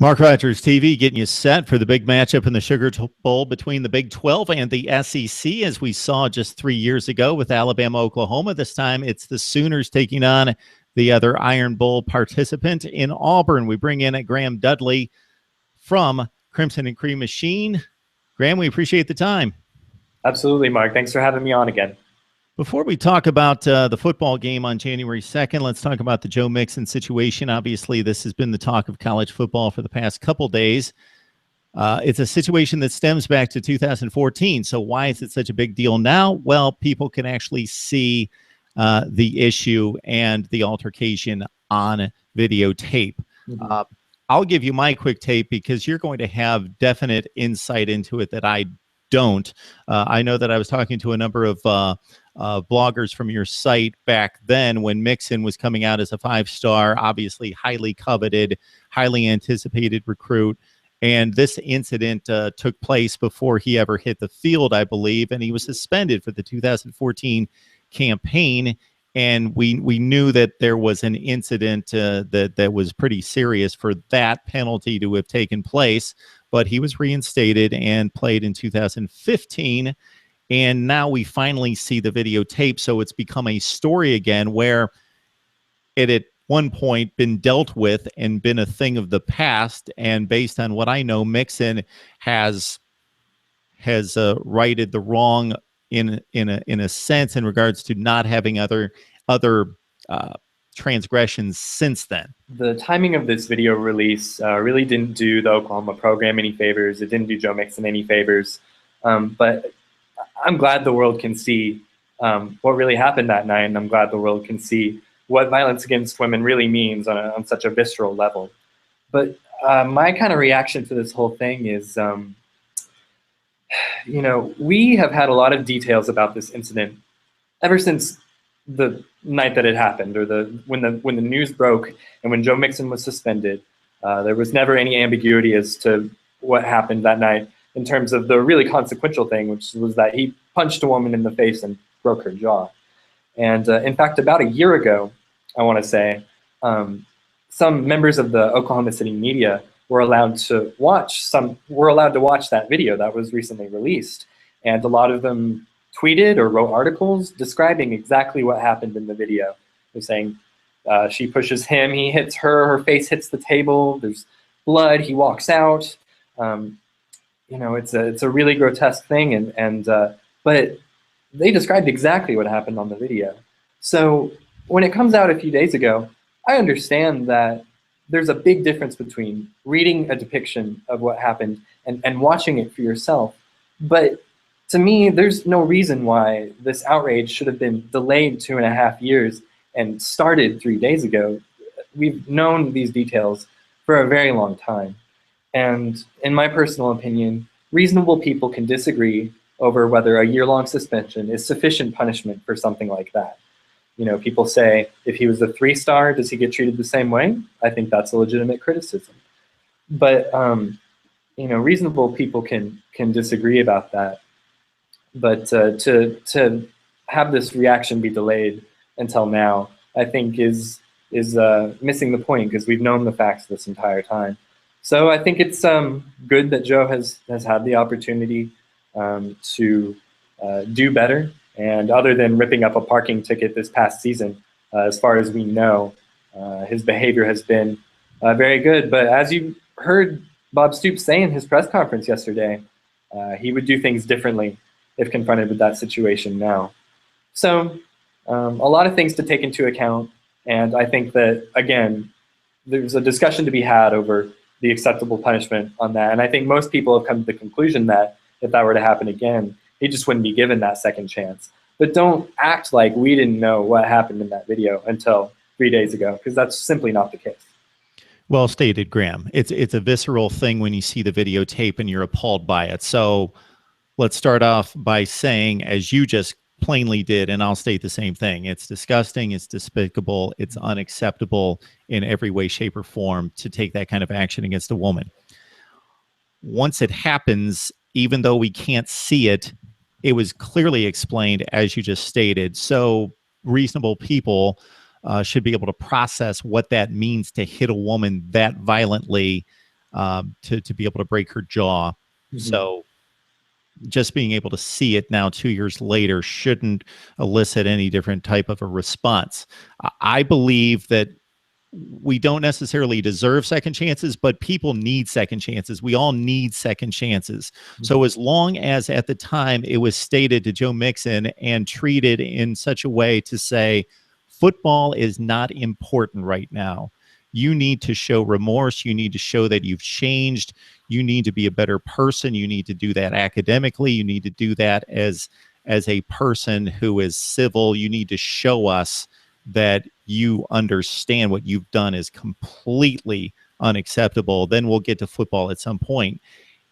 Mark Rogers TV getting you set for the big matchup in the Sugar Bowl between the Big 12 and the SEC, as we saw just 3 years ago with Alabama, Oklahoma. This time it's the Sooners taking on the other Iron Bowl participant in Auburn. We bring in Graham Dudley from Crimson and Cream Machine. Graham, we appreciate the time. Absolutely, Mark. Thanks for having me on again. Before we talk about the football game on January 2nd, let's talk about the Joe Mixon situation. Obviously, this has been the talk of college football for the past couple days. It's a situation that stems back to 2014. So why is it such a big deal now? Well, people can actually see the issue and the altercation on videotape. Mm-hmm. I'll give you my quick tape because you're going to have definite insight into it that I don't. I know that I was talking to a number of bloggers from your site back then when Mixon was coming out as a 5-star, obviously highly coveted, highly anticipated recruit. And this incident took place before he ever hit the field, I believe, and he was suspended for the 2014 campaign. And we knew that there was an incident that was pretty serious for that penalty to have taken place, but he was reinstated and played in 2015. And now we finally see the videotape, so it's become a story again where it had one point been dealt with and been a thing of the past. And based on what I know, Mixon has righted the wrong in a sense in regards to not having other transgressions since then. The timing of this video release really didn't do the Oklahoma program any favors. It didn't do Joe Mixon any favors. But I'm glad the world can see what really happened that night, and I'm glad the world can see what violence against women really means on such a visceral level. But my kind of reaction to this whole thing is, we have had a lot of details about this incident ever since the night that it happened, or when the news broke and when Joe Mixon was suspended. There was never any ambiguity as to what happened that night in terms of the really consequential thing, which was that he punched a woman in the face and broke her jaw. And in fact, about a year ago, I want to say, some members of the Oklahoma City media were allowed to watch that video that was recently released. And a lot of them tweeted or wrote articles describing exactly what happened in the video. They're saying she pushes him, he hits her, her face hits the table, there's blood, he walks out. It's a really grotesque thing, but they described exactly what happened on the video. So when it comes out a few days ago, I understand that there's a big difference between reading a depiction of what happened and watching it for yourself. But to me, there's no reason why this outrage should have been delayed 2.5 years and started 3 days ago. We've known these details for a very long time. And in my personal opinion, reasonable people can disagree over whether a year-long suspension is sufficient punishment for something like that. People say, if he was a 3-star, does he get treated the same way? I think that's a legitimate criticism. But, reasonable people can disagree about that. But to have this reaction be delayed until now, I think is missing the point, because we've known the facts this entire time. So I think it's good that Joe has had the opportunity to do better. And other than ripping up a parking ticket this past season, as far as we know, his behavior has been very good. But as you heard Bob Stoops say in his press conference yesterday, he would do things differently if confronted with that situation now. So a lot of things to take into account. And I think that, again, there's a discussion to be had over the acceptable punishment on that. And I think most people have come to the conclusion that if that were to happen again, he just wouldn't be given that second chance. But don't act like we didn't know what happened in that video until 3 days ago, because that's simply not the case. Well stated, Graham. It's a visceral thing when you see the videotape and you're appalled by it. So let's start off by saying, as you just plainly did, and I'll state the same thing, it's disgusting, it's despicable, it's unacceptable in every way, shape, or form to take that kind of action against a woman. Once it happens, even though we can't see it, it was clearly explained, as you just stated. So reasonable people should be able to process what that means to hit a woman that violently to be able to break her jaw. Mhm. So just being able to see it now 2 years later shouldn't elicit any different type of a response. I believe that we don't necessarily deserve second chances, but people need second chances. We all need second chances. So, Mhm. as long as at the time it was stated to Joe Mixon and treated in such a way to say, football is not important right now. You need to show remorse. You need to show that you've changed. You need to be a better person. You need to do that academically. You need to do that as a person who is civil. You need to show us that you understand what you've done is completely unacceptable. Then we'll get to football at some point.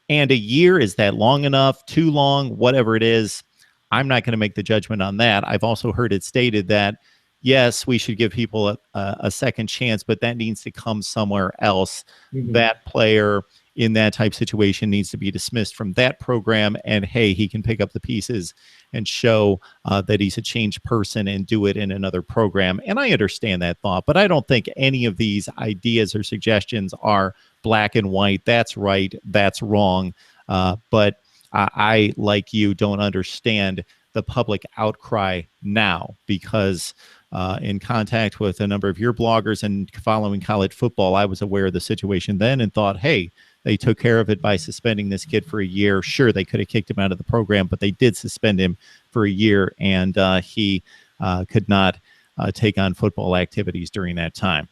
And a year, is that long enough, too long, whatever it is? I'm not going to make the judgment on that. I've also heard it stated that, yes, we should give people a second chance, but that needs to come somewhere else. Mhm. That player in that type situation needs to be dismissed from that program. And hey, he can pick up the pieces and show that he's a changed person and do it in another program. And I understand that thought, but I don't think any of these ideas or suggestions are black and white. That's right. That's wrong. But I, like you, don't understand the public outcry now because in contact with a number of your bloggers and following college football, I was aware of the situation then and thought, hey, they took care of it by suspending this kid for a year. Sure, they could have kicked him out of the program, but they did suspend him for a year, and he could not take on football activities during that time.